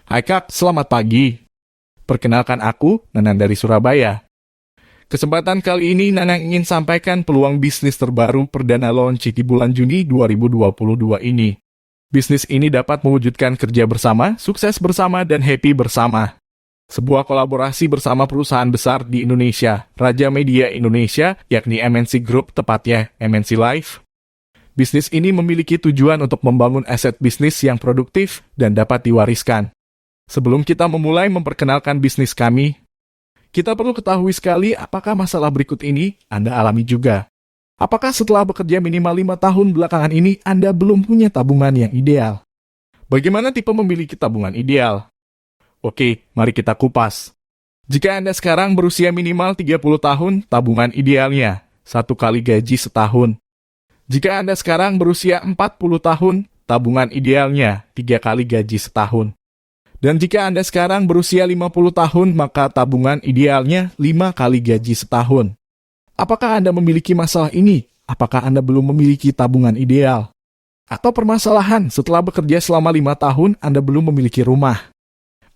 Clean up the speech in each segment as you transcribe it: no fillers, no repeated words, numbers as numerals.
Hai Kak, selamat pagi. Perkenalkan aku, Nanang dari Surabaya. Kesempatan kali ini Nanang ingin sampaikan peluang bisnis terbaru perdana launching di bulan Juni 2022 ini. Bisnis ini dapat mewujudkan kerja bersama, sukses bersama, dan happy bersama. Sebuah kolaborasi bersama perusahaan besar di Indonesia, Raja Media Indonesia, yakni MNC Group, tepatnya MNC Live. Bisnis ini memiliki tujuan untuk membangun aset bisnis yang produktif dan dapat diwariskan. Sebelum kita memulai memperkenalkan bisnis kami, kita perlu ketahui sekali apakah masalah berikut ini Anda alami juga. Apakah setelah bekerja minimal 5 tahun belakangan ini Anda belum punya tabungan yang ideal? Bagaimana tipe memiliki tabungan ideal? Oke, mari kita kupas. Jika Anda sekarang berusia minimal 30 tahun, tabungan idealnya 1 kali gaji setahun. Jika Anda sekarang berusia 40 tahun, tabungan idealnya 3 kali gaji setahun. Dan jika Anda sekarang berusia 50 tahun, maka tabungan idealnya 5 kali gaji setahun. Apakah Anda memiliki masalah ini? Apakah Anda belum memiliki tabungan ideal? Atau permasalahan setelah bekerja selama 5 tahun, Anda belum memiliki rumah?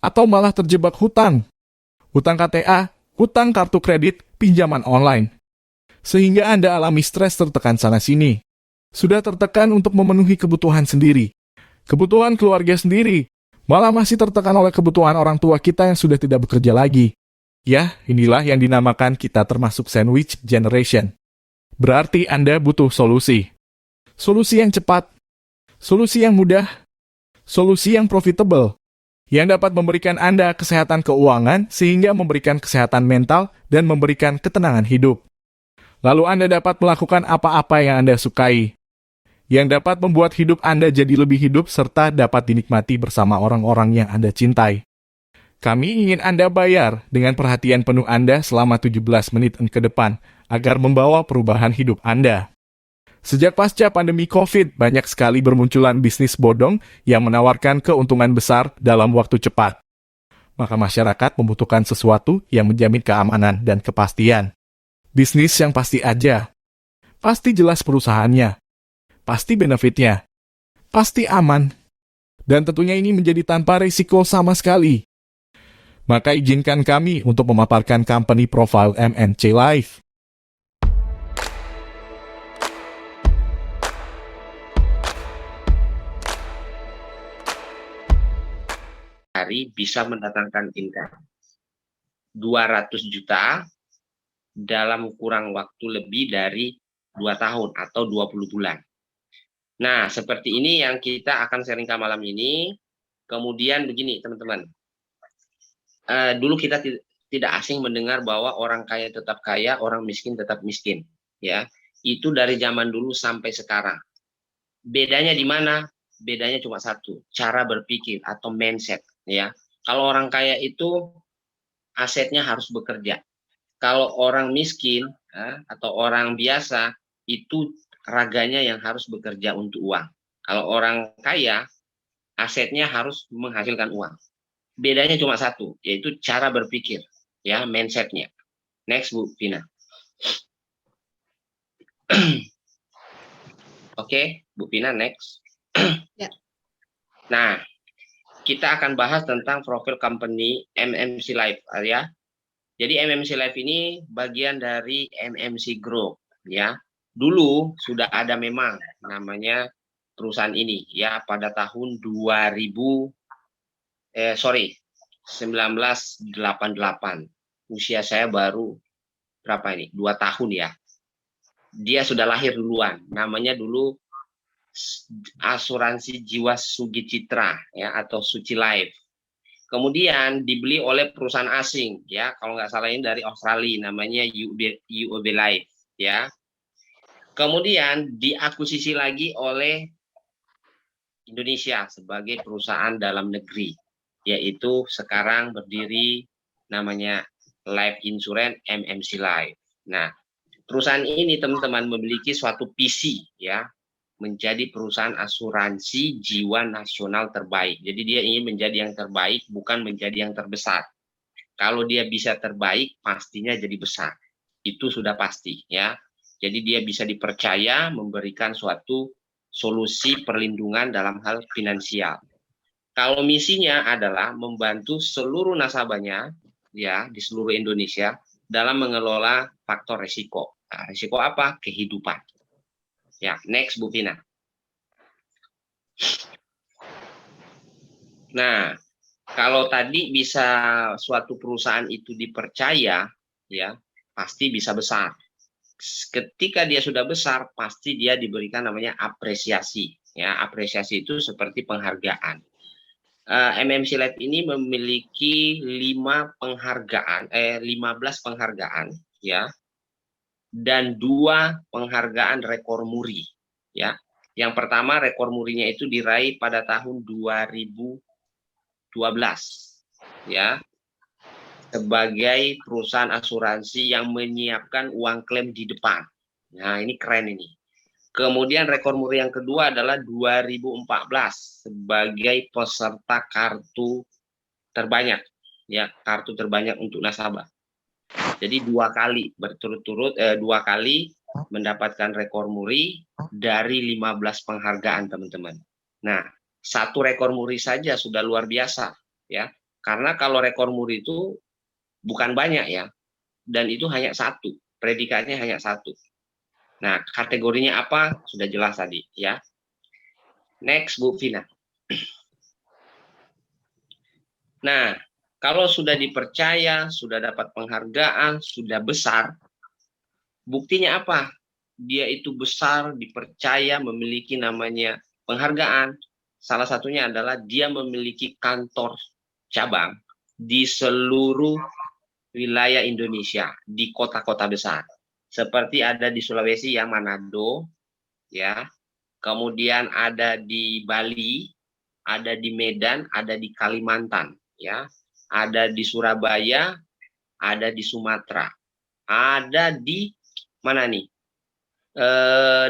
Atau malah terjebak hutang? Hutang KTA, hutang kartu kredit, pinjaman online. Sehingga Anda alami stres tertekan sana-sini. Sudah tertekan untuk memenuhi kebutuhan sendiri. Kebutuhan keluarga sendiri. Malah masih tertekan oleh kebutuhan orang tua kita yang sudah tidak bekerja lagi. Ya, inilah yang dinamakan kita termasuk sandwich generation. Berarti Anda butuh solusi. Solusi yang cepat. Solusi yang mudah. Solusi yang profitable. Yang dapat memberikan Anda kesehatan keuangan sehingga memberikan kesehatan mental dan memberikan ketenangan hidup. Lalu Anda dapat melakukan apa-apa yang Anda sukai. Yang dapat membuat hidup Anda jadi lebih hidup serta dapat dinikmati bersama orang-orang yang Anda cintai. Kami ingin Anda bayar dengan perhatian penuh Anda selama 17 menit ke depan agar membawa perubahan hidup Anda. Sejak pasca pandemi COVID, banyak sekali bermunculan bisnis bodong yang menawarkan keuntungan besar dalam waktu cepat. Maka masyarakat membutuhkan sesuatu yang menjamin keamanan dan kepastian. Bisnis yang pasti aja. Pasti jelas perusahaannya. Pasti benefitnya. Pasti aman. Dan tentunya ini menjadi tanpa risiko sama sekali. Maka izinkan kami untuk memaparkan company profile MNC Live. Hari bisa mendatangkan income 200 juta dalam kurang waktu lebih dari 2 tahun atau 20 bulan. Nah, seperti ini yang kita akan sharingkan malam ini. Kemudian begini, teman-teman. Dulu kita tidak asing mendengar bahwa orang kaya tetap kaya, orang miskin tetap miskin. Ya, itu dari zaman dulu sampai sekarang. Bedanya di mana? Bedanya cuma satu, cara berpikir atau mindset. Ya, kalau orang kaya itu asetnya harus bekerja. Kalau orang miskin atau orang biasa itu raganya yang harus bekerja untuk uang. Kalau orang kaya asetnya harus menghasilkan uang. Bedanya cuma satu, yaitu cara berpikir, ya, mindsetnya. Next, Bu Vina. Oke, Bu Vina, next. Ya. Nah, kita akan bahas tentang profil company MMC Live, ya. Jadi MMC Live ini bagian dari MMC Group, ya. Dulu sudah ada memang namanya perusahaan ini, ya, pada tahun 1988. Usia saya baru berapa ini? 2 tahun ya. Dia sudah lahir duluan. Namanya dulu Asuransi Jiwa Sugi Citra, ya, atau Suci Life. Kemudian dibeli oleh perusahaan asing, ya, kalau nggak salah ini dari Australia, namanya UOB Life, ya. Kemudian diakuisisi lagi oleh Indonesia sebagai perusahaan dalam negeri, yaitu sekarang berdiri namanya Life Insurance MMC Life. Nah, perusahaan ini teman-teman memiliki suatu visi, ya, menjadi perusahaan asuransi jiwa nasional terbaik. Jadi dia ingin menjadi yang terbaik, bukan menjadi yang terbesar. Kalau dia bisa terbaik, pastinya jadi besar. Itu sudah pasti, ya. Jadi dia bisa dipercaya memberikan suatu solusi perlindungan dalam hal finansial. Kalau misinya adalah membantu seluruh nasabahnya ya di seluruh Indonesia dalam mengelola faktor resiko. Nah, resiko apa? Kehidupan. Ya, next Bu Vina. Nah, kalau tadi bisa suatu perusahaan itu dipercaya, ya pasti bisa besar. Ketika dia sudah besar, pasti dia diberikan namanya apresiasi. Ya, apresiasi itu seperti penghargaan. MMC Lab ini memiliki 15 penghargaan, ya, dan 2 penghargaan rekor muri, ya. Yang pertama rekor murinya itu diraih pada tahun 2012, ya, sebagai perusahaan asuransi yang menyiapkan uang klaim di depan. Nah, ini keren ini. Kemudian rekor muri yang kedua adalah 2014 sebagai peserta kartu terbanyak, ya, kartu terbanyak untuk nasabah. Jadi 2 kali berturut-turut 2 kali mendapatkan rekor muri dari 15 penghargaan, teman-teman. Nah, 1 rekor muri saja sudah luar biasa, ya. Karena kalau rekor muri itu bukan banyak, ya, dan itu hanya 1, predikatnya hanya 1. Nah, kategorinya apa? Sudah jelas tadi, ya. Next, Bu Vina. Nah, kalau sudah dipercaya, sudah dapat penghargaan, sudah besar, buktinya apa? Dia itu besar, dipercaya, memiliki namanya penghargaan. Salah satunya adalah dia memiliki kantor cabang di seluruh wilayah Indonesia, di kota-kota besar. Seperti ada di Sulawesi yang Manado, ya. Kemudian ada di Bali, ada di Medan, ada di Kalimantan, ya. Ada di Surabaya, ada di Sumatera, ada di mana nih?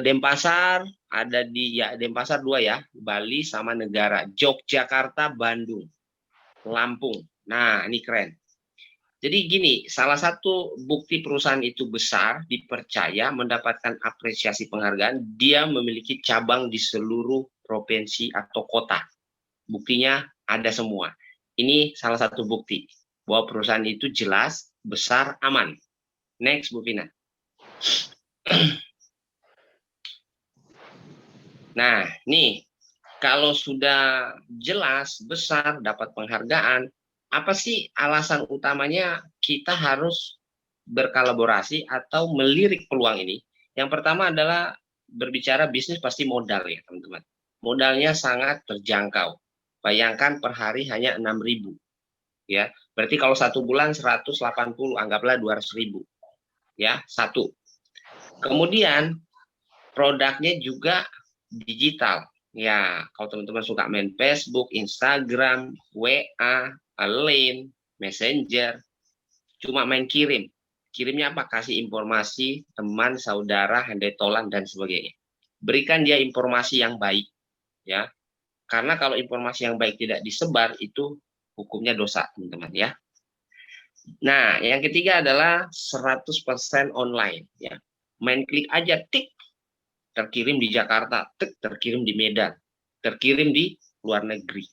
Denpasar, ada di ya Denpasar 2 ya, Bali sama negara, Yogyakarta, Bandung, Lampung. Nah, ini keren. Jadi gini, salah satu bukti perusahaan itu besar, dipercaya, mendapatkan apresiasi penghargaan, dia memiliki cabang di seluruh provinsi atau kota. Buktinya ada semua. Ini salah satu bukti bahwa perusahaan itu jelas, besar, aman. Next, Bu Vina. Nah, nih, kalau sudah jelas, besar, dapat penghargaan, apa sih alasan utamanya kita harus berkolaborasi atau melirik peluang ini? Yang pertama adalah berbicara bisnis pasti modal ya, teman-teman. Modalnya sangat terjangkau. Bayangkan per hari hanya 6.000, ya. Berarti kalau 1 bulan 180, anggaplah 200.000, ya, satu. Kemudian produknya juga digital. Ya, kalau teman-teman suka main Facebook, Instagram, WA, Line, Messenger, cuma main kirim. Kirimnya apa? Kasih informasi teman, saudara, handetolan, dan sebagainya. Berikan dia informasi yang baik, ya. Karena kalau informasi yang baik tidak disebar, itu hukumnya dosa, teman-teman, ya. Nah, yang ketiga adalah 100% online, ya. Main klik aja, tik, terkirim di Jakarta, terkirim di Medan, terkirim di luar negeri.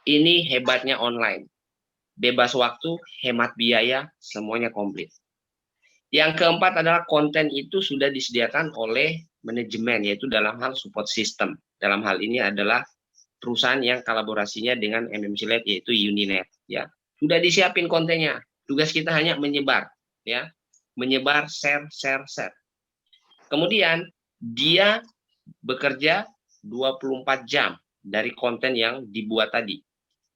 Ini hebatnya online. Bebas waktu, hemat biaya, semuanya komplit. Yang keempat adalah konten itu sudah disediakan oleh manajemen, yaitu dalam hal support system. Dalam hal ini adalah perusahaan yang kolaborasinya dengan MMC Lab, yaitu Uninet. Ya, sudah disiapin kontennya. Tugas kita hanya menyebar, ya, menyebar, share, share, share. Kemudian dia bekerja 24 jam dari konten yang dibuat tadi.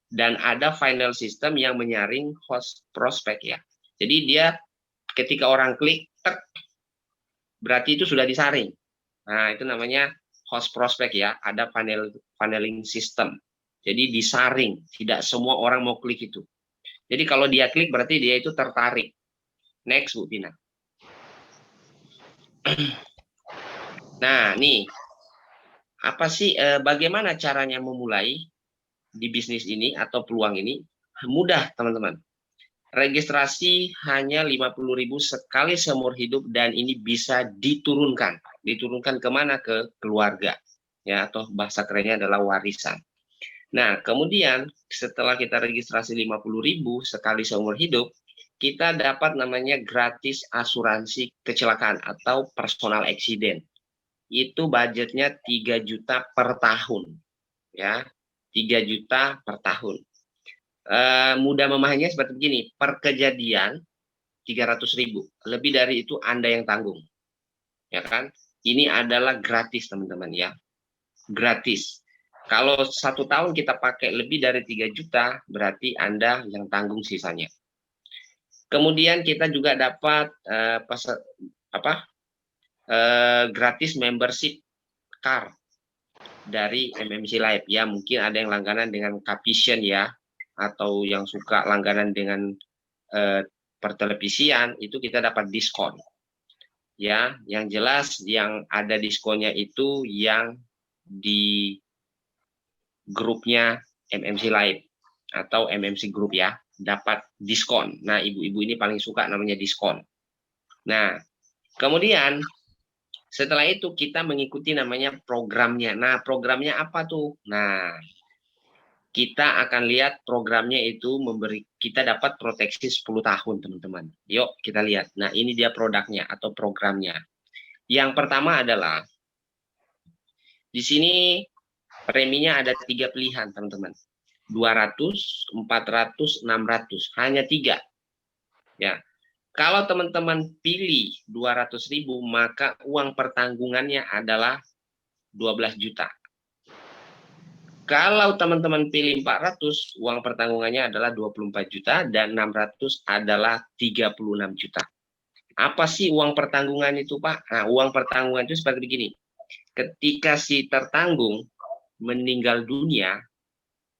Dan ada final system yang menyaring host prospek ya. Jadi dia ketika orang klik, berarti itu sudah disaring. Nah, itu namanya host prospek ya. Ada funneling system. Jadi disaring, tidak semua orang mau klik itu. Jadi kalau dia klik berarti dia itu tertarik. Next, Bu Tina. Nah, nih, apa sih bagaimana caranya memulai di bisnis ini atau peluang ini? Mudah, teman-teman. Registrasi hanya 50.000 sekali seumur hidup dan ini bisa diturunkan. Diturunkan kemana? Ke keluarga. Ya, atau bahasa kerennya adalah warisan. Nah, kemudian setelah kita registrasi 50.000 sekali seumur hidup, kita dapat namanya gratis asuransi kecelakaan atau personal accident. Itu budgetnya 3 juta per tahun, ya. 3 juta per tahun. Mudah memahaminya seperti begini, per kejadian 300.000, lebih dari itu Anda yang tanggung, ya kan? Ini adalah gratis, teman-teman, ya, gratis. Kalau 1 tahun kita pakai lebih dari 3 juta, berarti Anda yang tanggung sisanya. Kemudian kita juga dapat gratis membership car dari MMC Live, ya. Mungkin ada yang langganan dengan Capition, ya, atau yang suka langganan dengan pertelevisian, itu kita dapat diskon, ya. Yang jelas yang ada diskonnya itu yang di grupnya MMC Live atau MMC Group, ya, dapat diskon. Nah, ibu-ibu ini paling suka namanya diskon. Nah, kemudian setelah itu kita mengikuti namanya programnya. Nah, programnya apa tuh? Nah, kita akan lihat programnya itu memberi kita dapat proteksi 10 tahun, teman-teman. Yuk kita lihat. Nah, ini dia produknya atau programnya. Yang pertama adalah di sini preminya ada 3 pilihan, teman-teman. 200, 400, 600. Hanya 3. Ya. Kalau teman-teman pilih 200.000, maka uang pertanggungannya adalah 12 juta. Kalau teman-teman pilih 400, uang pertanggungannya adalah 24 juta dan 600 adalah 36 juta. Apa sih uang pertanggungan itu, Pak? Nah, uang pertanggungan itu seperti begini. Ketika si tertanggung meninggal dunia,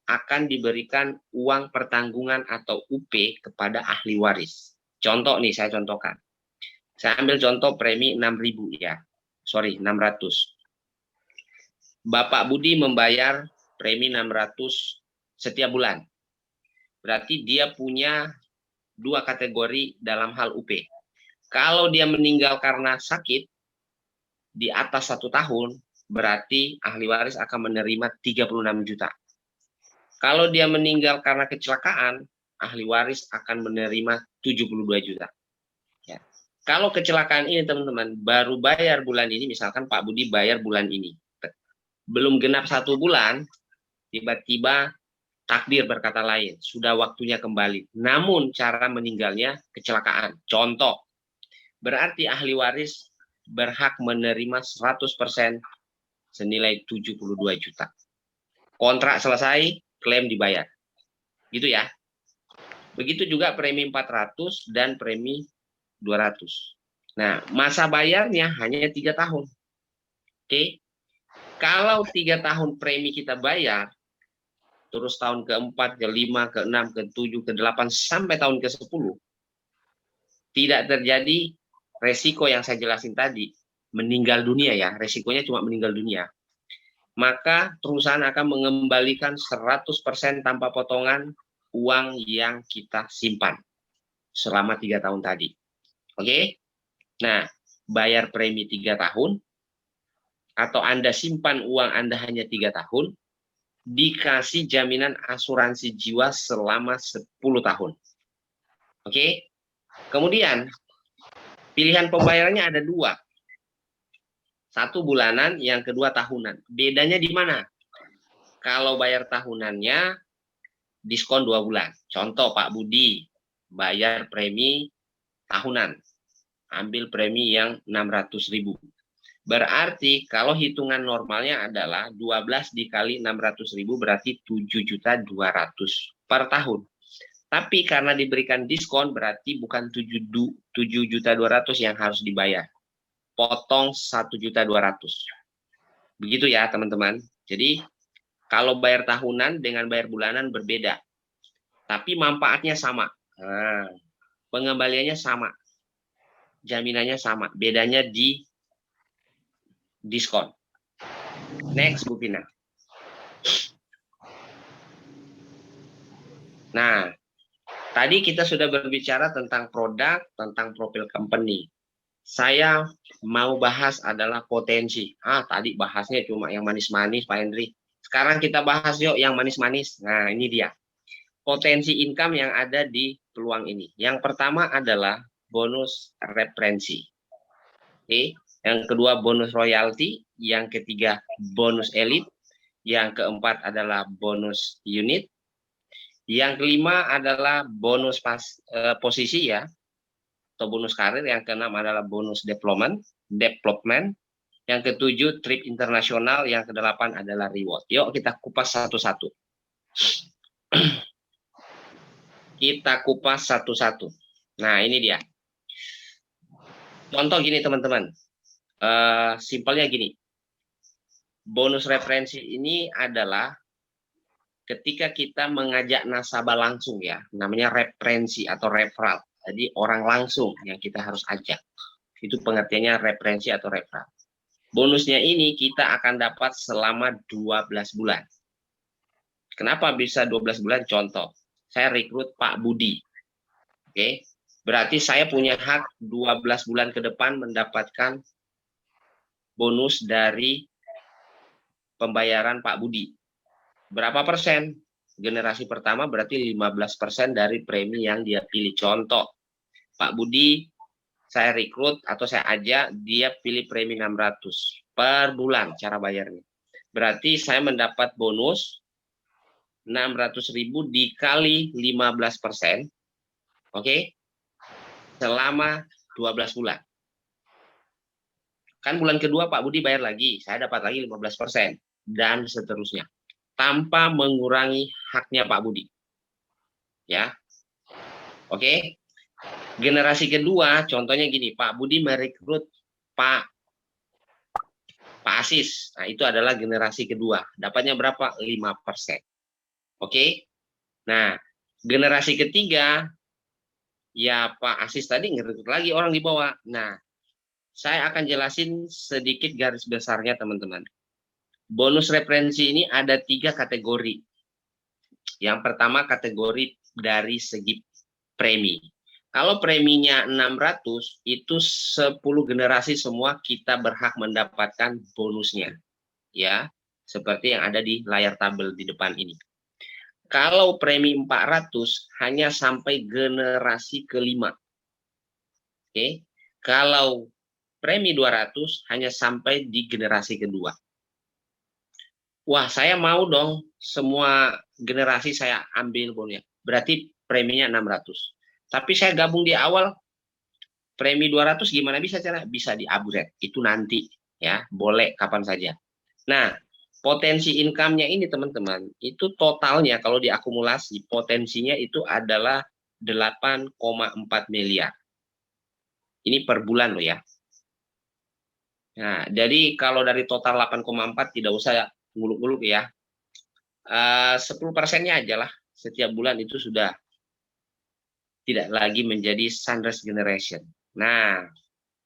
akan diberikan uang pertanggungan atau UP kepada ahli waris. Contoh nih, saya contohkan. Saya ambil contoh premi 6.000, ya. Sorry, 600. Bapak Budi membayar premi 600 setiap bulan. Berarti dia punya 2 kategori dalam hal UP. Kalau dia meninggal karena sakit di atas 1 tahun, berarti ahli waris akan menerima 36 juta. Kalau dia meninggal karena kecelakaan, ahli waris akan menerima 72 juta. Ya. Kalau kecelakaan ini, teman-teman, baru bayar bulan ini, misalkan Pak Budi bayar bulan ini, belum genap 1 bulan, tiba-tiba takdir berkata lain, sudah waktunya kembali. Namun cara meninggalnya kecelakaan. Contoh, berarti ahli waris berhak menerima 100% senilai 72 juta. Kontrak selesai, klaim dibayar. Gitu, ya. Begitu juga premi 400 dan premi 200. Nah, masa bayarnya hanya 3 tahun. Oke. Kalau 3 tahun premi kita bayar, terus tahun ke-4, ke-5, ke-6, ke-7, ke-8, sampai tahun ke-10, tidak terjadi resiko yang saya jelasin tadi, meninggal dunia, ya, resikonya cuma meninggal dunia, maka perusahaan akan mengembalikan 100% tanpa potongan uang yang kita simpan selama 3 tahun tadi. Oke? Nah, bayar premi 3 tahun, atau Anda simpan uang Anda hanya 3 tahun, dikasih jaminan asuransi jiwa selama 10 tahun. Oke? Kemudian, pilihan pembayarannya ada 2. 1 bulanan, yang kedua tahunan. Bedanya di mana? Kalau bayar tahunannya, diskon 2 bulan. Contoh, Pak Budi bayar premi tahunan. Ambil premi yang 600.000. Berarti kalau hitungan normalnya adalah 12 dikali 600.000 berarti 7.200.000 per tahun. Tapi karena diberikan diskon berarti bukan 7.200.000 yang harus dibayar. Potong 1.200.000. Begitu, ya, teman-teman. Jadi kalau bayar tahunan dengan bayar bulanan berbeda. Tapi manfaatnya sama. Nah, pengembaliannya sama. Jaminannya sama. Bedanya di diskon. Next, Bu Pina. Nah, tadi kita sudah berbicara tentang produk, tentang profil company. Saya mau bahas adalah potensi. Tadi bahasnya cuma yang manis-manis, Pak Hendri. Sekarang kita bahas yuk yang manis-manis. Nah, ini dia. Potensi income yang ada di peluang ini. Yang pertama adalah bonus referensi. Oke. Yang kedua bonus royalti. Yang ketiga bonus elite. Yang keempat adalah bonus unit. Yang kelima adalah bonus posisi ya, atau bonus karir. Yang keenam adalah bonus development. Yang ketujuh trip internasional. Yang kedelapan adalah reward. Yuk kita kupas satu-satu. Kita kupas satu-satu. Nah, ini dia. Contoh gini teman-teman. Simpelnya gini. Bonus referensi ini adalah ketika kita mengajak nasabah langsung ya. Namanya referensi atau referral. Jadi orang langsung yang kita harus ajak. Itu pengertiannya referensi atau referral. Bonusnya ini kita akan dapat selama 12 bulan. Kenapa bisa 12 bulan? Contoh, saya rekrut Pak Budi. Oke. Berarti saya punya hak 12 bulan ke depan mendapatkan bonus dari pembayaran Pak Budi. Berapa persen? Generasi pertama berarti 15% dari premi yang dia pilih. Contoh, Pak Budi saya rekrut atau saya ajak, dia pilih premi 600 per bulan cara bayarnya. Berarti saya mendapat bonus 600.000 dikali 15%. Oke. Selama 12 bulan. Kan bulan kedua Pak Budi bayar lagi, saya dapat lagi 15%. Dan seterusnya. Tanpa mengurangi haknya Pak Budi. Ya. Oke. Generasi kedua, contohnya gini, Pak Budi merekrut Pak Asis. Nah, itu adalah generasi kedua. Dapatnya berapa? 5%. Oke. Nah, generasi ketiga, ya Pak Asis tadi ngerekrut lagi orang di bawah. Nah, saya akan jelasin sedikit garis besarnya teman-teman. Bonus referensi ini ada 3 kategori. Yang pertama kategori dari segi premi. Kalau preminya 600, itu 10 generasi semua kita berhak mendapatkan bonusnya. Ya, seperti yang ada di layar tabel di depan ini. Kalau premi 400, hanya sampai generasi kelima. Oke. Kalau premi 200, hanya sampai di generasi kedua. Wah, saya mau dong semua generasi saya ambil bonusnya. Berarti preminya 600. Tapi saya gabung di awal, premi 200 gimana bisa cara? Bisa di-upgrade. Itu nanti ya, boleh kapan saja. Nah, potensi income-nya ini teman-teman, itu totalnya kalau diakumulasi, potensinya itu adalah 8,4 miliar. Ini per bulan loh ya. Nah, jadi kalau dari total 8,4 tidak usah nguluk-nguluk ya. 10%-nya aja lah. Setiap bulan itu sudah tidak lagi menjadi sunrise generation. Nah,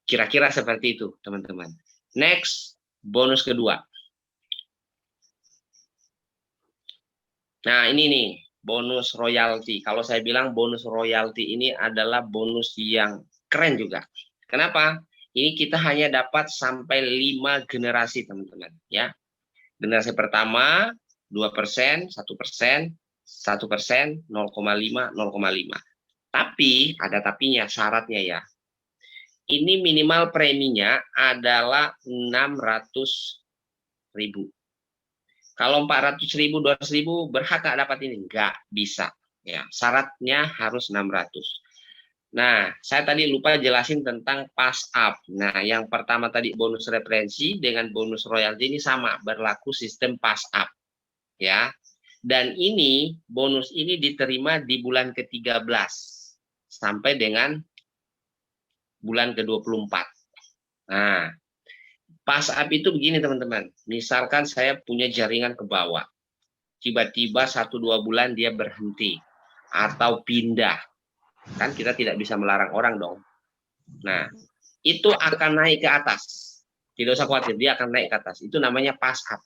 kira-kira seperti itu, teman-teman. Next, bonus kedua. Nah, ini nih, bonus royalti. Kalau saya bilang bonus royalti ini adalah bonus yang keren juga. Kenapa? Ini kita hanya dapat sampai 5 generasi, teman-teman. Ya, generasi pertama 2%, 1%, 1%, 0,5, 0,5. Tapi ada tapinya, syaratnya ya. Ini minimal preminya adalah 600.000. Kalau 400.000, 200.000 berhak nggak dapat ini? Nggak bisa. Ya, syaratnya harus 600. Nah, saya tadi lupa jelasin tentang pass up. Nah, yang pertama tadi bonus referensi dengan bonus royalti ini sama, berlaku sistem pass up. Ya. Dan ini bonus ini diterima di bulan ke-13 sampai dengan bulan ke-24. Nah, pass up itu begini teman-teman. Misalkan saya punya jaringan ke bawah. Tiba-tiba 1-2 bulan dia berhenti atau pindah. Kan kita tidak bisa melarang orang dong. Nah, itu akan naik ke atas. Tidak usah khawatir, dia akan naik ke atas. Itu namanya pass up.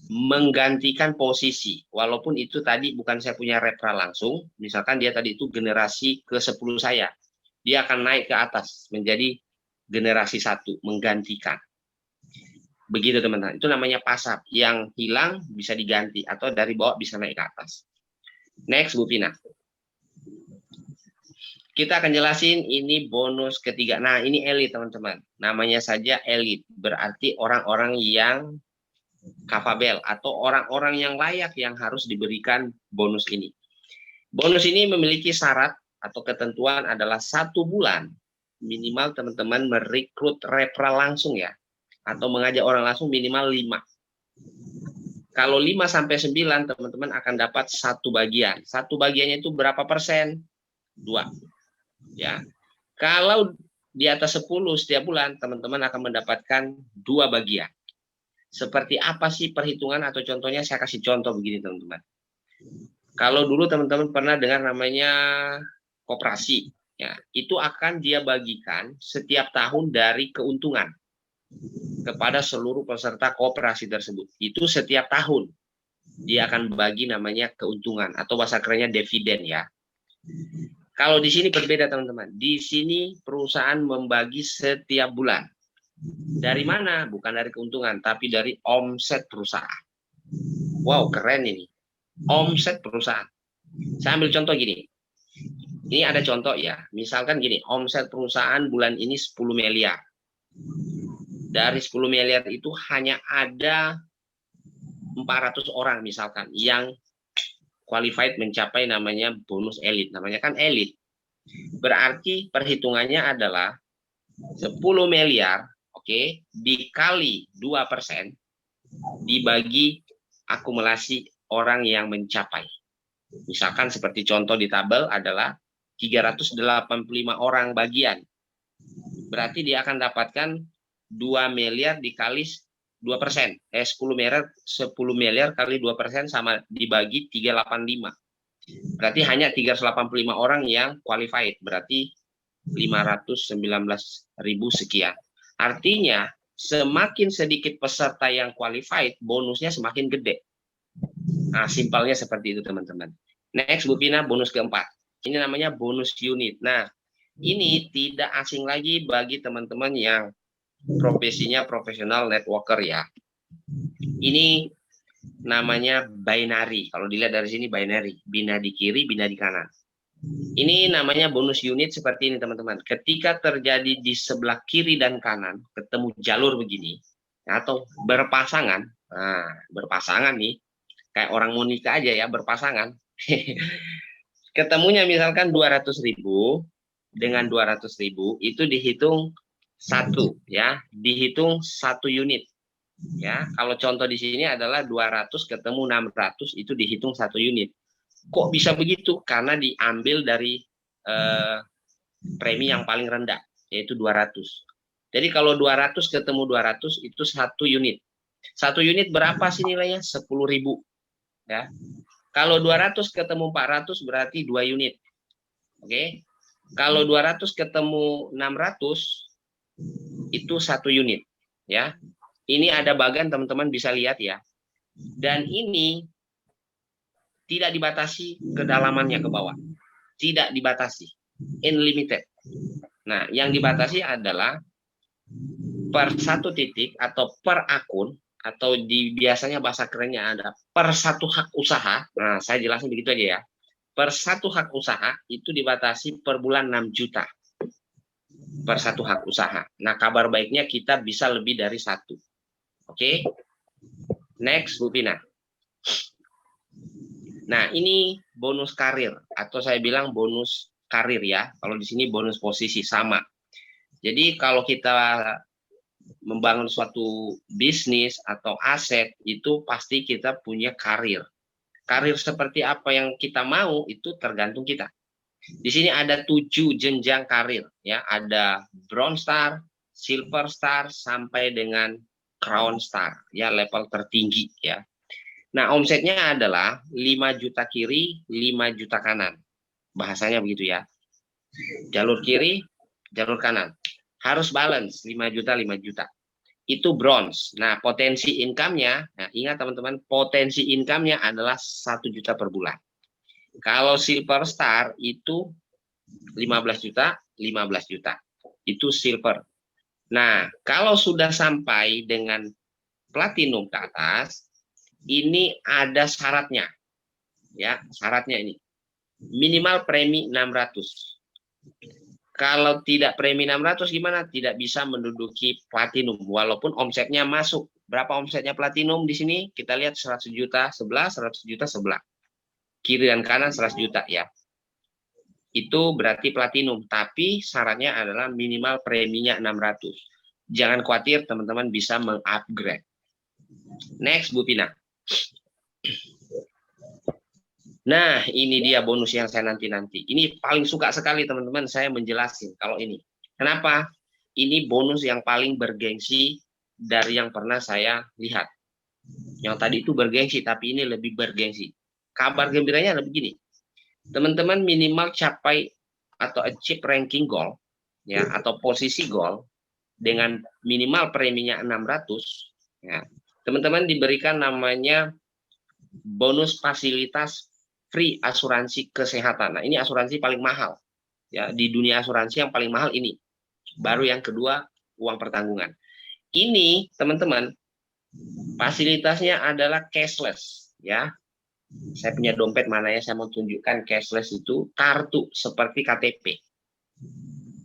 Menggantikan posisi. Walaupun itu tadi bukan saya punya referral langsung. Misalkan dia tadi itu generasi ke-10 saya. Dia akan naik ke atas menjadi generasi 1, menggantikan. Begitu teman-teman. Itu namanya pasar. Yang hilang bisa diganti atau dari bawah bisa naik ke atas. Next, Bu Pina. Kita akan jelasin ini bonus ketiga. Nah, ini elit teman-teman. Namanya saja elit. Berarti orang-orang yang capable atau orang-orang yang layak yang harus diberikan bonus ini. Bonus ini memiliki syarat atau ketentuan adalah 1 bulan minimal teman-teman merekrut referral langsung ya, atau mengajak orang langsung minimal 5. Kalau 5 sampai 9 teman-teman akan dapat 1 bagian. 1 bagiannya itu berapa persen? 2. Ya. Kalau di atas 10 setiap bulan teman-teman akan mendapatkan 2 bagian. Seperti apa sih perhitungan atau contohnya? Saya kasih contoh begini teman-teman. Kalau dulu teman-teman pernah dengar namanya koperasi, ya, itu akan dia bagikan setiap tahun dari keuntungan kepada seluruh peserta koperasi tersebut. Itu setiap tahun dia akan bagi namanya keuntungan atau bahasa kerennya dividen ya. Kalau di sini berbeda teman-teman. Di sini perusahaan membagi setiap bulan. Dari mana? Bukan dari keuntungan, tapi dari omset perusahaan. Wow, keren ini. Omset perusahaan. Saya ambil contoh gini. Ini ada contoh ya. Misalkan gini, omset perusahaan bulan ini 10 miliar. Dari 10 miliar itu hanya ada 400 orang misalkan yang qualified mencapai namanya bonus elit. Namanya kan elit. Berarti perhitungannya adalah 10 miliar, oke, dikali 2% dibagi akumulasi orang yang mencapai. Misalkan seperti contoh di tabel adalah 385 orang bagian. Berarti dia akan dapatkan 2 miliar dikali 2%. 10 miliar kali 2% sama dibagi 385. Berarti hanya 385 orang yang qualified. Berarti 519.000 sekian. Artinya semakin sedikit peserta yang qualified, bonusnya semakin gede. Nah, simpelnya seperti itu teman-teman. Next, Bu Pina, bonus keempat. Ini namanya bonus unit. Nah, ini tidak asing lagi bagi teman-teman yang profesinya profesional networker ya. Ini namanya binary. Kalau dilihat dari sini binary. Bina di kiri, bina di kanan. Ini namanya bonus unit seperti ini teman-teman. Ketika terjadi di sebelah kiri dan kanan, ketemu jalur begini, atau berpasangan. Nah, berpasangan nih. Kayak orang mau nikah aja ya, berpasangan. Ketemunya misalkan 200.000 dengan 200.000 itu dihitung satu ya, dihitung 1 unit ya. Kalau contoh di sini adalah 200 ketemu 600 itu dihitung 1 unit. Kok bisa begitu? Karena diambil dari premi yang paling rendah yaitu 200. Jadi kalau 200 ketemu 200 itu 1 unit. 1 unit berapa sih nilainya? 10.000 ya. Kalau 200 ketemu 400 berarti 2 unit. Oke. Kalau 200 ketemu 600 itu 1 unit ya. Ini ada bagan teman-teman bisa lihat ya. Dan ini tidak dibatasi kedalamannya ke bawah. Tidak dibatasi. Unlimited. Nah, yang dibatasi adalah per 1 titik atau per akun atau biasanya bahasa kerennya ada per 1 hak usaha. Nah, saya jelasin begitu aja ya. Per 1 hak usaha itu dibatasi per bulan 6 juta. Per 1 hak usaha. Nah, kabar baiknya kita bisa lebih dari 1. Oke. Next, Bu Pina. Nah, ini bonus karir atau saya bilang bonus karir ya. Kalau di sini bonus posisi sama. Jadi kalau kita membangun suatu bisnis atau aset itu pasti kita punya karir. Karir seperti apa yang kita mau itu tergantung kita. Di sini ada 7 jenjang karir ya, ada bronze star, silver star sampai dengan crown star ya, level tertinggi ya. Nah, omsetnya adalah 5 juta kiri, 5 juta kanan. Bahasanya begitu ya. Jalur kiri, jalur kanan. Harus balance 5 juta, 5 juta. Itu bronze. Nah, potensi income-nya, nah ingat teman-teman, potensi income-nya adalah 1 juta per bulan. Kalau silver star itu 15 juta, 15 juta. Itu silver. Nah, kalau sudah sampai dengan platinum ke atas, ini ada syaratnya. Ya, syaratnya ini. Minimal premi 600. Kalau tidak premi 600 gimana? Tidak bisa menduduki platinum walaupun omsetnya masuk. Berapa omsetnya platinum di sini? Kita lihat 100 juta sebelah, 100 juta sebelah. Kiri dan kanan 100 juta ya. Itu berarti platinum, tapi syaratnya adalah minimal preminya 600. Jangan khawatir, teman-teman bisa mengupgrade. Next, Bu Pina. Nah, ini dia bonus yang saya nanti-nanti. Ini paling suka sekali teman-teman saya menjelaskan kalau ini. Kenapa? Ini bonus yang paling bergengsi dari yang pernah saya lihat. Yang tadi itu bergengsi, tapi ini lebih bergengsi. Kabar gembiranya adalah begini. Teman-teman minimal capai atau achieve ranking goal, ya, atau posisi goal dengan minimal preminya 600, ya. Teman-teman diberikan namanya bonus fasilitas free asuransi kesehatan. Nah, ini asuransi paling mahal. Ya, di dunia asuransi yang paling mahal ini. Baru yang kedua, uang pertanggungan. Ini, teman-teman, fasilitasnya adalah cashless, ya. Saya punya dompet mana ya, saya mau tunjukkan cashless itu kartu seperti KTP.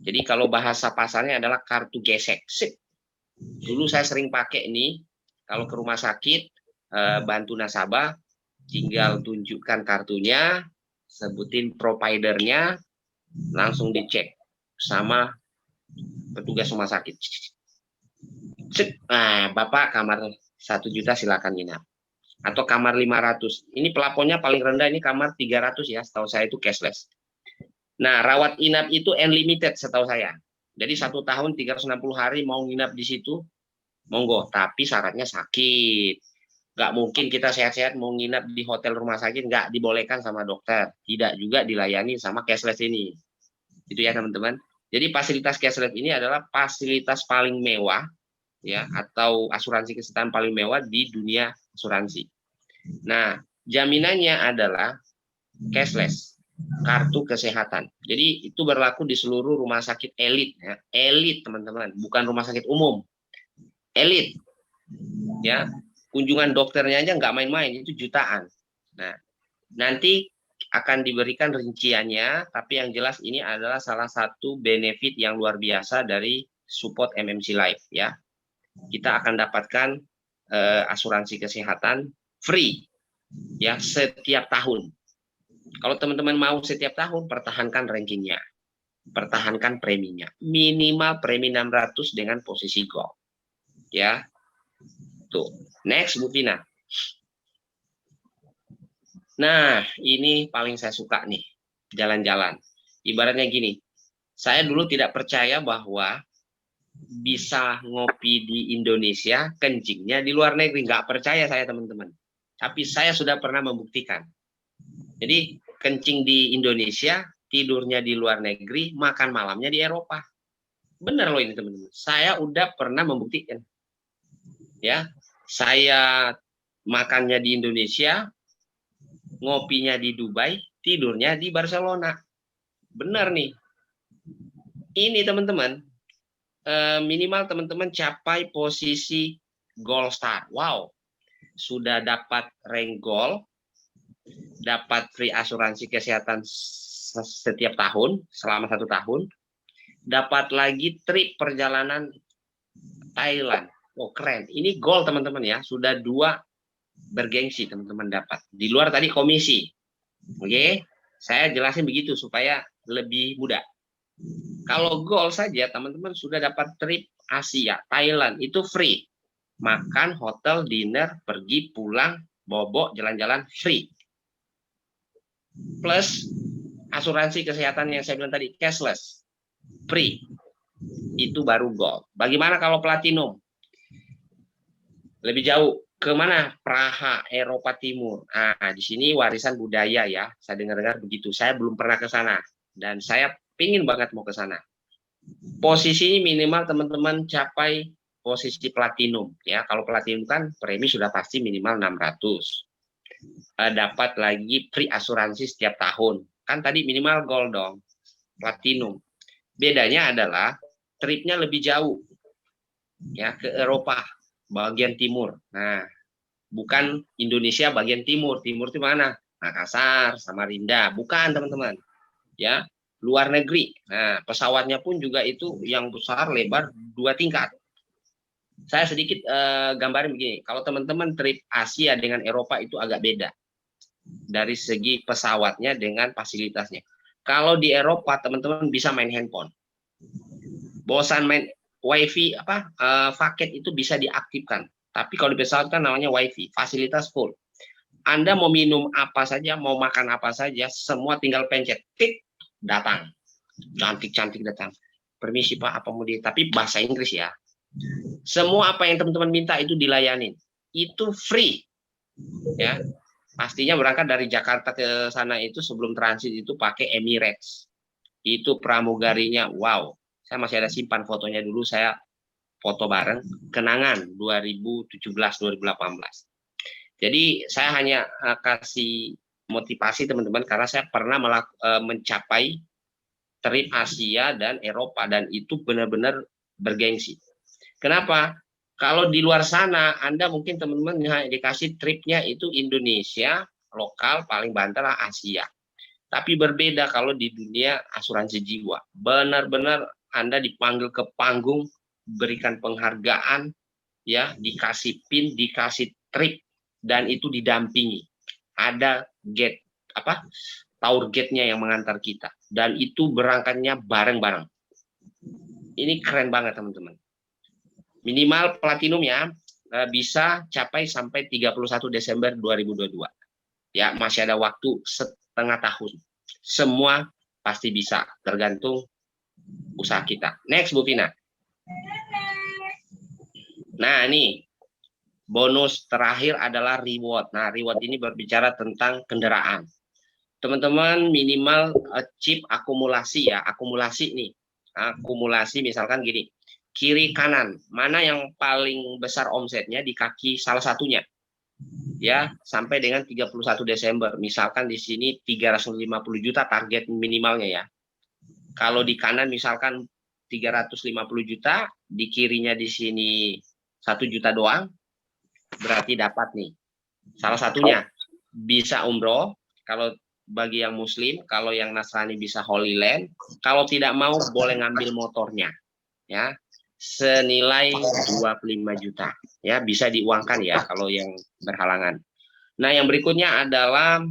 Jadi kalau bahasa pasarnya adalah kartu gesek. Sip. Dulu saya sering pakai ini, kalau ke rumah sakit, bantu nasabah, tinggal tunjukkan kartunya, sebutin providernya, langsung dicek sama petugas rumah sakit. Nah, Bapak kamar 1 juta silakan nginap. Atau kamar 500. Ini pelapornya paling rendah, ini kamar 300 ya, setahu saya itu cashless. Nah, rawat inap itu unlimited setahu saya. Jadi 1 tahun 360 hari mau nginap di situ, monggo. Tapi syaratnya sakit. Nggak mungkin kita sehat-sehat mau nginap di hotel rumah sakit, nggak dibolehkan sama dokter. Tidak juga dilayani sama cashless ini. Itu ya teman-teman. Jadi fasilitas cashless ini adalah fasilitas paling mewah, ya, atau asuransi kesehatan paling mewah di dunia asuransi. Nah, jaminannya adalah cashless, kartu kesehatan. Jadi itu berlaku di seluruh rumah sakit elit, ya. Elit teman-teman, bukan rumah sakit umum. Elit, ya. Kunjungan dokternya aja nggak main-main, itu jutaan. Nah, nanti akan diberikan rinciannya, tapi yang jelas ini adalah salah satu benefit yang luar biasa dari support MMC Life, ya. Kita akan dapatkan asuransi kesehatan free, ya, setiap tahun. Kalau teman-teman mau setiap tahun, pertahankan rankingnya, pertahankan preminya, minimal premi 600 dengan posisi gold, ya. Tuh. Next, Bu Vina. Nah, ini paling saya suka nih, jalan-jalan. Ibaratnya gini, saya dulu tidak percaya bahwa bisa ngopi di Indonesia, kencingnya di luar negeri. Nggak percaya saya, teman-teman. Tapi saya sudah pernah membuktikan. Jadi, kencing di Indonesia, tidurnya di luar negeri, makan malamnya di Eropa. Benar loh ini, teman-teman. Saya udah pernah membuktikan. Ya, saya makannya di Indonesia, ngopinya di Dubai, tidurnya di Barcelona. Benar nih. Ini teman-teman, minimal teman-teman capai posisi gold star. Wow, sudah dapat rank gold, dapat free asuransi kesehatan setiap tahun, selama 1 tahun, dapat lagi trip perjalanan Thailand. Oh keren, ini gold teman-teman ya, sudah 2 bergengsi teman-teman dapat. Di luar tadi komisi. Oke, saya jelasin begitu supaya lebih mudah. Kalau gold saja teman-teman sudah dapat trip Asia, Thailand itu free. Makan, hotel, dinner, pergi, pulang, bobok, jalan-jalan free. Plus asuransi kesehatan yang saya bilang tadi cashless, free. Itu baru gold. Bagaimana kalau platinum? Lebih jauh. Kemana? Praha, Eropa Timur. Nah, di sini warisan budaya ya. Saya dengar-dengar begitu. Saya belum pernah ke sana. Dan saya pingin banget mau ke sana. Posisi minimal teman-teman capai posisi platinum. Ya, kalau platinum kan premi sudah pasti minimal 600. Dapat lagi free asuransi setiap tahun. Kan tadi minimal gold dong. Platinum. Bedanya adalah tripnya lebih jauh. Ya, ke Eropa. bagian timur. Nah, bukan Indonesia bagian timur. Timur itu mana? Makassar, Samarinda. Bukan, teman-teman. Ya, luar negeri. Nah, pesawatnya pun juga itu yang besar, lebar 2 tingkat. Saya sedikit gambarin begini. Kalau teman-teman trip Asia dengan Eropa itu agak beda dari segi pesawatnya dengan fasilitasnya. Kalau di Eropa teman-teman bisa main handphone. Bosan main WiFi paket itu bisa diaktifkan. Tapi kalau di pesawat kan namanya WiFi, fasilitas full. Anda mau minum apa saja, mau makan apa saja, semua tinggal pencet, tik, datang. Cantik-cantik datang. Permisi Pak, apa mau di? Tapi bahasa Inggris ya. Semua apa yang teman-teman minta itu dilayanin. Itu free. Ya. Pastinya berangkat dari Jakarta ke sana itu sebelum transit itu pakai Emirates. Itu pramugarinya, wow. Saya masih ada simpan fotonya dulu, saya foto bareng, kenangan 2017-2018. Jadi saya hanya kasih motivasi teman-teman karena saya pernah mencapai trip Asia dan Eropa dan itu benar-benar bergengsi. Kenapa? Kalau di luar sana, Anda mungkin teman-teman dikasih tripnya itu Indonesia, lokal, paling banter lah Asia. Tapi berbeda kalau di dunia asuransi jiwa. Benar-benar Anda dipanggil ke panggung, berikan penghargaan, ya, dikasih pin, dikasih trip, dan itu didampingi. Ada tower gate-nya yang mengantar kita. Dan itu berangkatnya bareng-bareng. Ini keren banget teman-teman. Minimal platinum ya bisa capai sampai 31 Desember 2022. Ya, masih ada waktu setengah tahun. Semua pasti bisa, tergantung usaha kita. Next, Bu Vina. Nah, ini bonus terakhir adalah reward. Nah, reward ini berbicara tentang kendaraan. Teman-teman minimal chip akumulasi ya, akumulasi nih. Akumulasi misalkan gini, kiri kanan, mana yang paling besar omsetnya di kaki salah satunya. Ya, sampai dengan 31 Desember. Misalkan di sini 350 juta target minimalnya ya. Kalau di kanan misalkan 350 juta, di kirinya di sini 1 juta doang, berarti dapat nih. Salah satunya bisa umroh, kalau bagi yang muslim, kalau yang Nasrani bisa Holy Land, kalau tidak mau boleh ngambil motornya. Ya, senilai 25 juta. Ya, bisa diuangkan ya kalau yang berhalangan. Nah, yang berikutnya adalah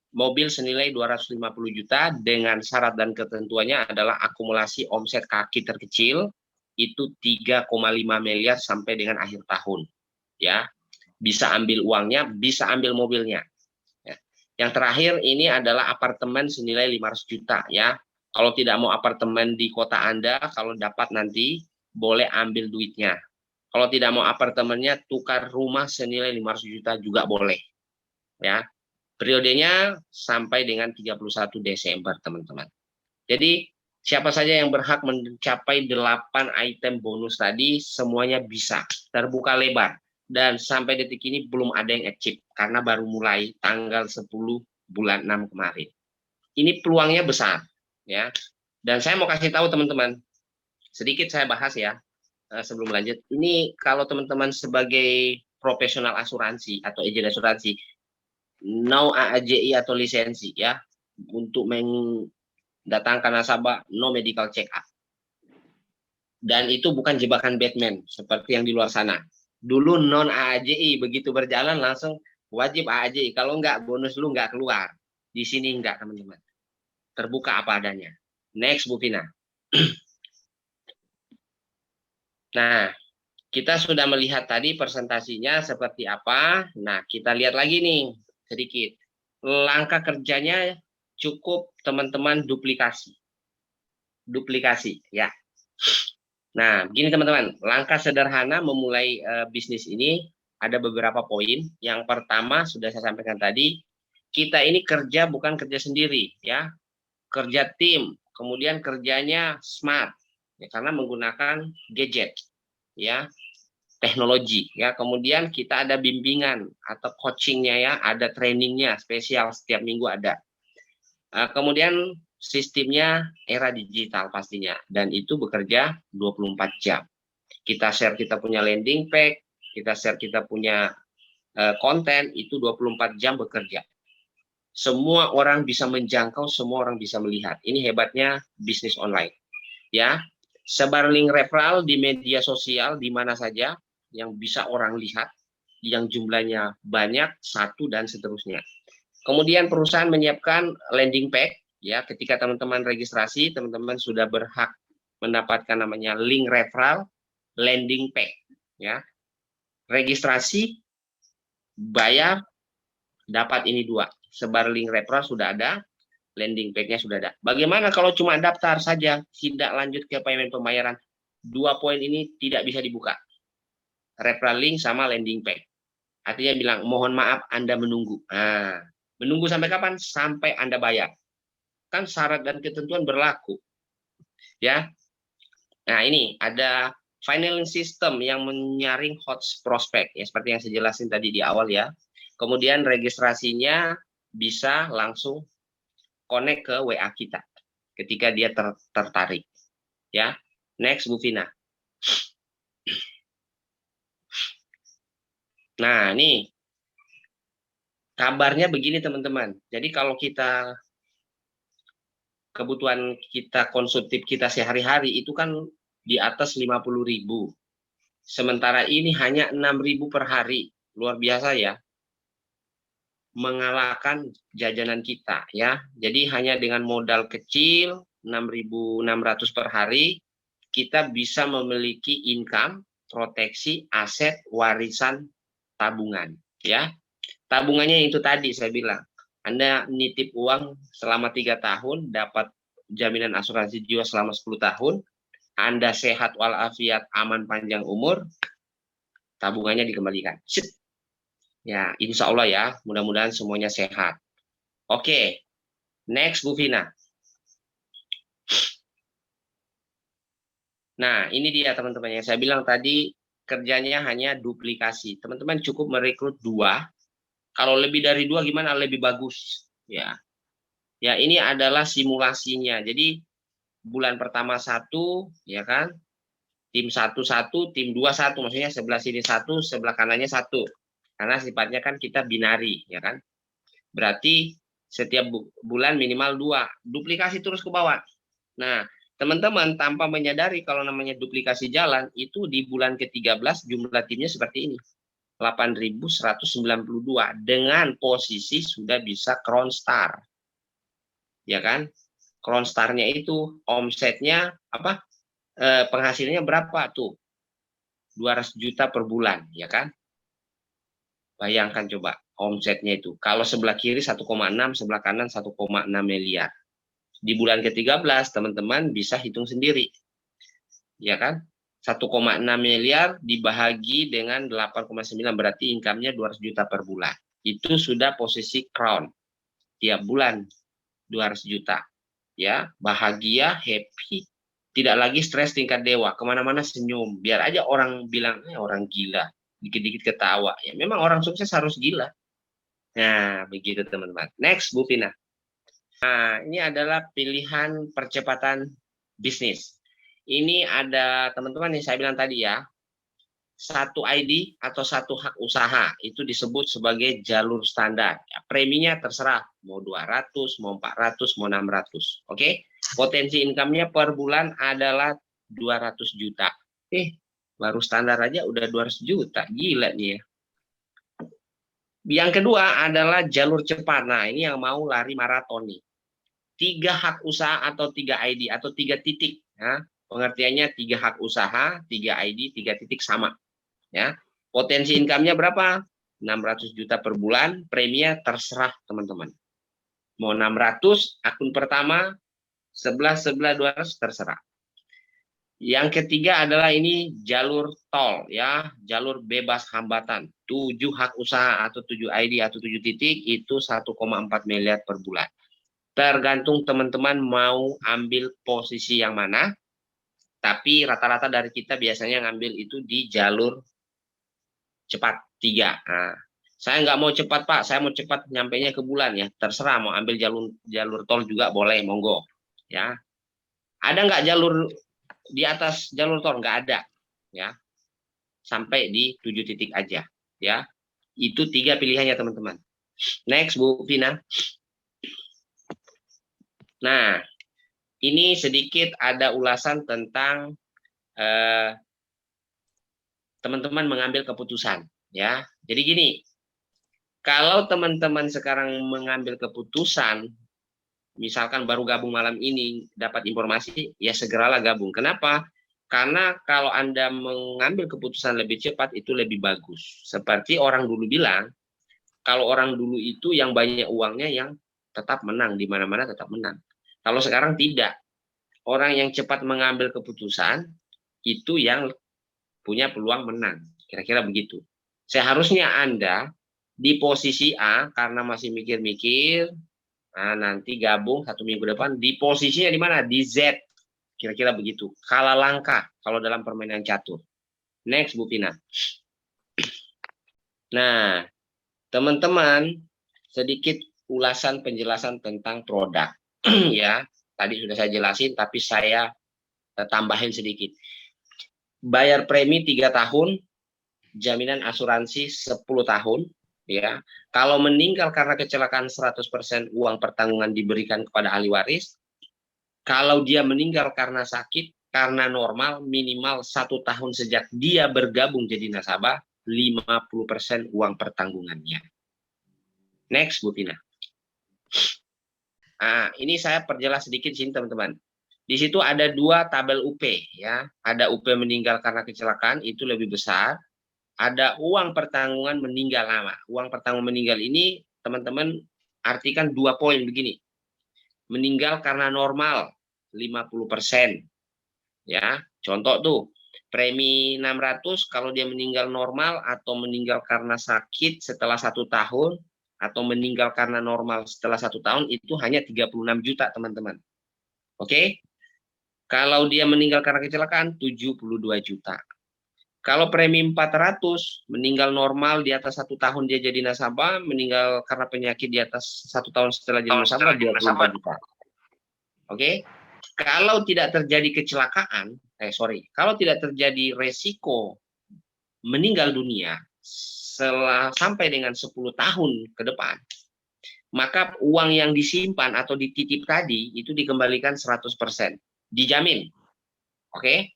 mobil senilai 250 juta dengan syarat dan ketentuannya adalah akumulasi omset kaki terkecil itu 3,5 miliar sampai dengan akhir tahun. Ya, bisa ambil uangnya, bisa ambil mobilnya. Ya. Yang terakhir ini adalah apartemen senilai 500 juta ya. Kalau tidak mau apartemen di kota Anda, kalau dapat nanti boleh ambil duitnya. Kalau tidak mau apartemennya, tukar rumah senilai 500 juta juga boleh. Ya. Periodenya sampai dengan 31 Desember, teman-teman. Jadi, siapa saja yang berhak mencapai 8 item bonus tadi, semuanya bisa. Terbuka lebar. Dan sampai detik ini belum ada yang achieve, karena baru mulai tanggal 10 bulan 6 kemarin. Ini peluangnya besar. Ya. Dan saya mau kasih tahu teman-teman, sedikit saya bahas ya, sebelum lanjut. Ini kalau teman-teman sebagai profesional asuransi atau agen asuransi, no AAJI atau lisensi ya, untuk mendatangkan nasabah no medical check up. Dan itu bukan jebakan Batman seperti yang di luar sana. Dulu non AAJI begitu berjalan langsung wajib AAJI. Kalau enggak bonus lu enggak keluar. Di sini enggak teman-teman. Terbuka apa adanya. Next Bu Vina. Nah, kita sudah melihat tadi presentasinya seperti apa. Nah, kita lihat lagi nih sedikit. Langkah kerjanya cukup teman-teman duplikasi ya. Nah, begini teman-teman, langkah sederhana memulai bisnis ini ada beberapa poin. Yang pertama sudah saya sampaikan tadi, kita ini kerja bukan kerja sendiri ya, kerja tim, kemudian kerjanya smart ya, karena menggunakan gadget ya, teknologi ya. Kemudian kita ada bimbingan atau coachingnya ya, ada trainingnya spesial setiap minggu ada. Kemudian sistemnya era digital pastinya, dan itu bekerja 24 jam. Kita share kita punya landing page kita share kita punya konten, itu 24 jam bekerja. Semua orang bisa menjangkau, semua orang bisa melihat. Ini hebatnya bisnis online. Ya, sebar link referral di media sosial di mana saja yang bisa orang lihat, yang jumlahnya banyak, satu dan seterusnya. Kemudian perusahaan menyiapkan landing page, ya, ketika teman-teman registrasi, teman-teman sudah berhak mendapatkan namanya link referral landing page, ya. Registrasi, bayar, dapat ini dua. Sebar link referral sudah ada, landing page-nya sudah ada. Bagaimana kalau cuma daftar saja, tidak lanjut ke payment pembayaran? Dua poin ini tidak bisa dibuka. Referral link sama landing page. Artinya bilang, mohon maaf Anda menunggu. Nah, menunggu sampai kapan? Sampai Anda bayar. Kan syarat dan ketentuan berlaku. Ya. Nah, ini ada financing system yang menyaring hot prospect, ya, seperti yang saya jelasin tadi di awal ya. Kemudian registrasinya bisa langsung connect ke WA kita ketika dia tertarik. Ya. Next, Bu Vina. Nah, ini kabarnya begini teman-teman. Jadi kalau kita kebutuhan kita konsumtif kita sehari-hari itu kan di atas 50.000. Sementara ini hanya 6.000 per hari. Luar biasa ya. Mengalahkan jajanan kita ya. Jadi hanya dengan modal kecil 6.600 per hari kita bisa memiliki income, proteksi, aset, warisan, tabungan ya. Tabungannya itu tadi saya bilang. Anda nitip uang selama 3 tahun, dapat jaminan asuransi jiwa selama 10 tahun, Anda sehat walafiat, aman panjang umur, tabungannya dikembalikan. Ya, insya Allah ya, mudah-mudahan semuanya sehat. Oke, next Bu Vina. Nah, ini dia teman-teman yang saya bilang tadi, kerjanya hanya duplikasi. Teman-teman cukup merekrut 2. Kalau lebih dari 2 gimana? Lebih bagus. Ya, ya ini adalah simulasinya. Jadi bulan pertama 1, ya kan? Tim 1 1, tim 2 1, maksudnya sebelah sini 1, sebelah kanannya 1. Karena sifatnya kan kita binari, ya kan? Berarti setiap bulan minimal 2, duplikasi terus ke bawah. Nah, teman-teman tanpa menyadari kalau namanya duplikasi jalan, itu di bulan ke-13 jumlah timnya seperti ini. 8.192 dengan posisi sudah bisa crown star. Ya kan? Crown star-nya itu omsetnya apa? Penghasilannya berapa tuh? 200 juta per bulan, ya kan? Bayangkan coba omsetnya itu. Kalau sebelah kiri 1,6, sebelah kanan 1,6 miliar. Di bulan ke-13 teman-teman bisa hitung sendiri. Ya kan? 1,6 miliar dibahagi dengan 8,9 berarti income-nya 200 juta per bulan. Itu sudah posisi crown. Tiap bulan 200 juta. Ya, bahagia, happy, tidak lagi stres tingkat dewa, kemana-mana senyum. Biar aja orang bilang, orang gila, dikit-dikit ketawa. Ya, memang orang sukses harus gila. Nah, begitu teman-teman. Next, Bu Vina. Nah, ini adalah pilihan percepatan bisnis. Ini ada teman-teman yang saya bilang tadi ya, satu ID atau satu hak usaha itu disebut sebagai jalur standar. Ya, preminya terserah, mau 200, mau 400, mau 600. Oke, potensi income-nya per bulan adalah 200 juta. Baru standar aja udah 200 juta, gila nih ya. Yang kedua adalah jalur cepat. Nah, ini yang mau lari maraton nih. 3 hak usaha atau 3 ID atau 3 titik. Ya. Pengertiannya 3 hak usaha, 3 ID, 3 titik sama. Ya. Potensi income-nya berapa? 600 juta per bulan, preminya terserah teman-teman. Mau 600, akun pertama, sebelah 200 terserah. Yang ketiga adalah ini jalur tol ya, jalur bebas hambatan. 7 hak usaha atau 7 ID atau 7 titik itu 1,4 miliar per bulan. Tergantung teman-teman mau ambil posisi yang mana. Tapi rata-rata dari kita biasanya ngambil itu di jalur cepat 3. Nah, saya nggak mau cepat Pak, saya mau cepat nyampainya ke bulan ya. Terserah mau ambil jalur tol juga boleh, monggo. Ya, ada nggak jalur di atas jalur tol? Nggak ada. Ya, sampai di 7 titik aja. Ya, itu 3 pilihannya teman-teman. Next, Bu Vina. Nah, ini sedikit ada ulasan tentang teman-teman mengambil keputusan. Ya, jadi gini, kalau teman-teman sekarang mengambil keputusan, misalkan baru gabung malam ini, dapat informasi, ya segeralah gabung. Kenapa? Karena kalau Anda mengambil keputusan lebih cepat, itu lebih bagus. Seperti orang dulu bilang, kalau orang dulu itu yang banyak uangnya yang tetap menang, di mana-mana tetap menang. Kalau sekarang tidak. Orang yang cepat mengambil keputusan, itu yang punya peluang menang. Kira-kira begitu. Seharusnya Anda di posisi A, karena masih mikir-mikir, nah, nanti gabung 1 minggu depan di posisinya di mana? Di Z. Kira-kira begitu. Kalah langkah kalau dalam permainan catur. Next, Bu Pina. Nah, teman-teman, sedikit ulasan penjelasan tentang produk. Ya, tadi sudah saya jelasin, tapi saya tambahin sedikit. Bayar premi 3 tahun, jaminan asuransi 10 tahun. Ya, kalau meninggal karena kecelakaan 100% uang pertanggungan diberikan kepada ahli waris. Kalau dia meninggal karena sakit, karena normal minimal 1 tahun sejak dia bergabung jadi nasabah, 50% uang pertanggungannya. Next, Bu Tina. Nah, ini saya perjelas sedikit sini teman-teman. Di situ ada 2 tabel UP ya. Ada UP meninggal karena kecelakaan itu lebih besar. Ada uang pertanggungan meninggal lama. Uang pertanggungan meninggal ini teman-teman artikan 2 poin begini. Meninggal karena normal 50%. Ya, contoh tuh, premi 600 kalau dia meninggal normal atau meninggal karena sakit setelah 1 tahun atau meninggal karena normal setelah 1 tahun itu hanya 36 juta teman-teman. Oke? Kalau dia meninggal karena kecelakaan 72 juta. Kalau premi 400 meninggal normal di atas 1 tahun dia jadi nasabah, meninggal karena penyakit di atas 1 tahun setelah jadi nasabah 24 juta. Oke? Kalau tidak terjadi kecelakaan, kalau tidak terjadi resiko meninggal dunia sampai dengan 10 tahun ke depan, maka uang yang disimpan atau dititip tadi itu dikembalikan 100%. Dijamin. Oke?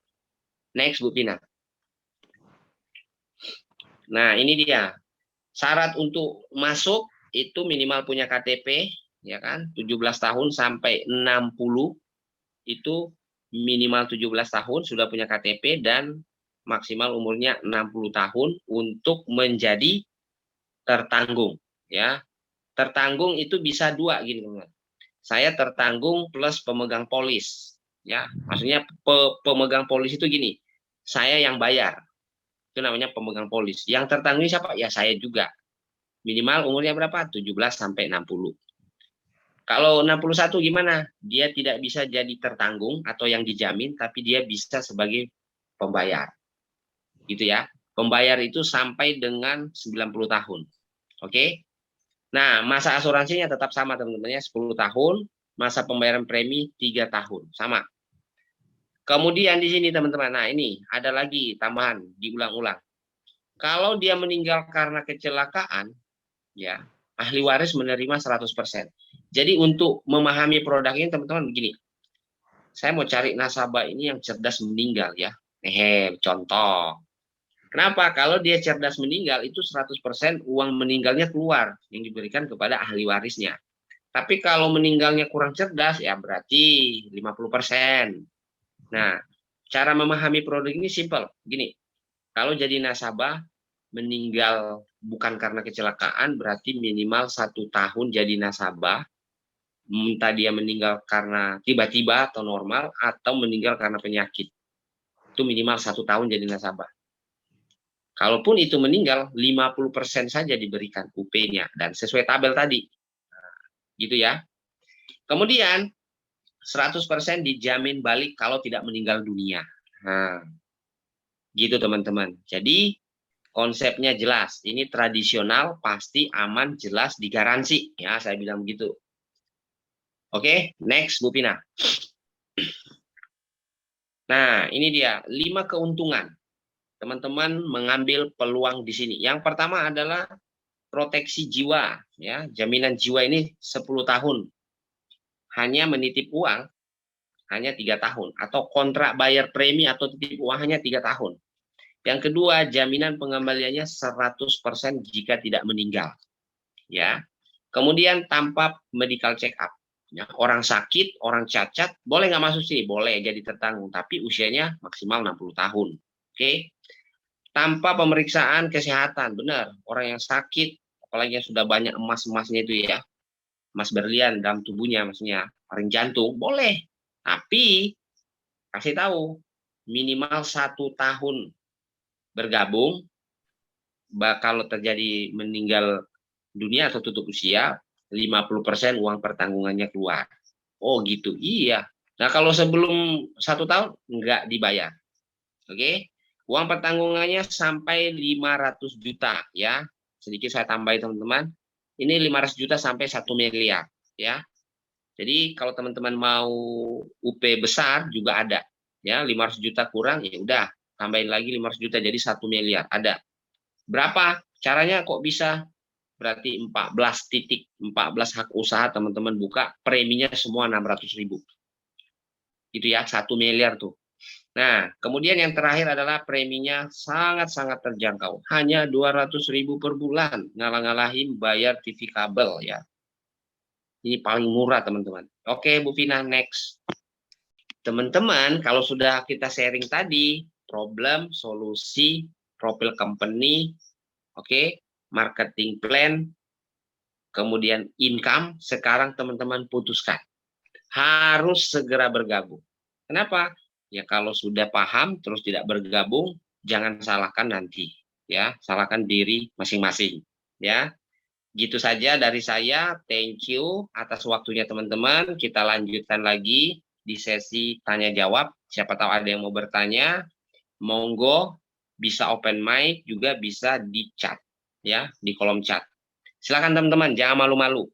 Next, Bu Pina. Nah, ini dia. Syarat untuk masuk itu minimal punya KTP, ya kan? 17 tahun sampai 60 itu minimal 17 tahun sudah punya KTP dan maksimal umurnya 60 tahun untuk menjadi tertanggung ya. Tertanggung itu bisa 2 gini teman-teman. Saya tertanggung plus pemegang polis ya. Maksudnya pemegang polis itu gini. Saya yang bayar. Itu namanya pemegang polis. Yang tertanggung siapa? Ya saya juga. Minimal umurnya berapa? 17 sampai 60. Kalau 61 gimana? Dia tidak bisa jadi tertanggung atau yang dijamin, tapi dia bisa sebagai pembayar. Gitu ya. Pembayar itu sampai dengan 90 tahun. Oke? Nah, masa asuransinya tetap sama teman-teman ya, 10 tahun, masa pembayaran premi 3 tahun, sama. Kemudian di sini teman-teman, nah ini ada lagi tambahan, diulang-ulang. Kalau dia meninggal karena kecelakaan, ya, ahli waris menerima 100%. Jadi untuk memahami produk ini teman-teman begini. Saya mau cari nasabah ini yang cerdas meninggal ya. Contoh. Kenapa? Kalau dia cerdas meninggal itu 100% uang meninggalnya keluar yang diberikan kepada ahli warisnya. Tapi kalau meninggalnya kurang cerdas ya berarti 50%. Nah, cara memahami produk ini simpel. Gini, kalau jadi nasabah meninggal bukan karena kecelakaan berarti minimal 1 tahun jadi nasabah. Entah dia meninggal karena tiba-tiba atau normal atau meninggal karena penyakit. Itu minimal 1 tahun jadi nasabah. Kalaupun itu meninggal, 50% saja diberikan UP-nya dan sesuai tabel tadi. Gitu ya. Kemudian 100% dijamin balik kalau tidak meninggal dunia. Nah, gitu teman-teman. Jadi konsepnya jelas. Ini tradisional, pasti aman, jelas, digaransi. Ya, saya bilang begitu. Oke, next Bu Pina. Nah, ini dia 5 keuntungan teman-teman mengambil peluang di sini. Yang pertama adalah proteksi jiwa, ya. Jaminan jiwa ini 10 tahun. Hanya menitip uang hanya 3 tahun, atau kontrak bayar premi atau titip uang hanya 3 tahun. Yang kedua, jaminan pengembaliannya 100% jika tidak meninggal, ya. Kemudian tanpa medical check up, ya. Orang sakit, orang cacat boleh nggak masuk sini, boleh jadi tertanggung, tapi usianya maksimal 60 tahun. Oke. Tanpa pemeriksaan kesehatan, benar. Orang yang sakit, apalagi yang sudah banyak emas-emasnya itu, ya, emas berlian dalam tubuhnya, maksudnya ring jantung, boleh. Tapi kasih tahu minimal 1 tahun bergabung. Kalau terjadi meninggal dunia atau tutup usia, 50% uang pertanggungannya keluar. Oh gitu, iya. Nah kalau sebelum 1 tahun nggak dibayar, oke? Uang pertanggungannya sampai 500 juta, ya. Sedikit saya tambahin teman-teman. Ini 500 juta sampai 1 miliar, ya. Jadi kalau teman-teman mau UP besar juga ada, ya. 500 juta kurang, ya udah tambahin lagi 500 juta jadi 1 miliar, ada. Berapa caranya kok bisa? Berarti 14 hak usaha teman-teman buka, preminya semua 600.000. Itu ya, 1 miliar tuh. Nah, kemudian yang terakhir adalah preminya sangat-sangat terjangkau. Hanya 200.000 per bulan, ngalah-ngalahin bayar TV kabel, ya. Ini paling murah, teman-teman. Oke, Bu Vina, next. Teman-teman, kalau sudah kita sharing tadi, problem, solusi, profil company, oke, marketing plan, kemudian income, sekarang teman-teman putuskan. Harus segera bergabung. Kenapa? Ya kalau sudah paham terus tidak bergabung, jangan salahkan nanti, ya, salahkan diri masing-masing, ya. Gitu saja dari saya. Thank you atas waktunya teman-teman. Kita lanjutkan lagi di sesi tanya jawab. Siapa tahu ada yang mau bertanya, monggo, bisa open mic, juga bisa di chat, ya, di kolom chat. Silakan teman-teman, jangan malu-malu.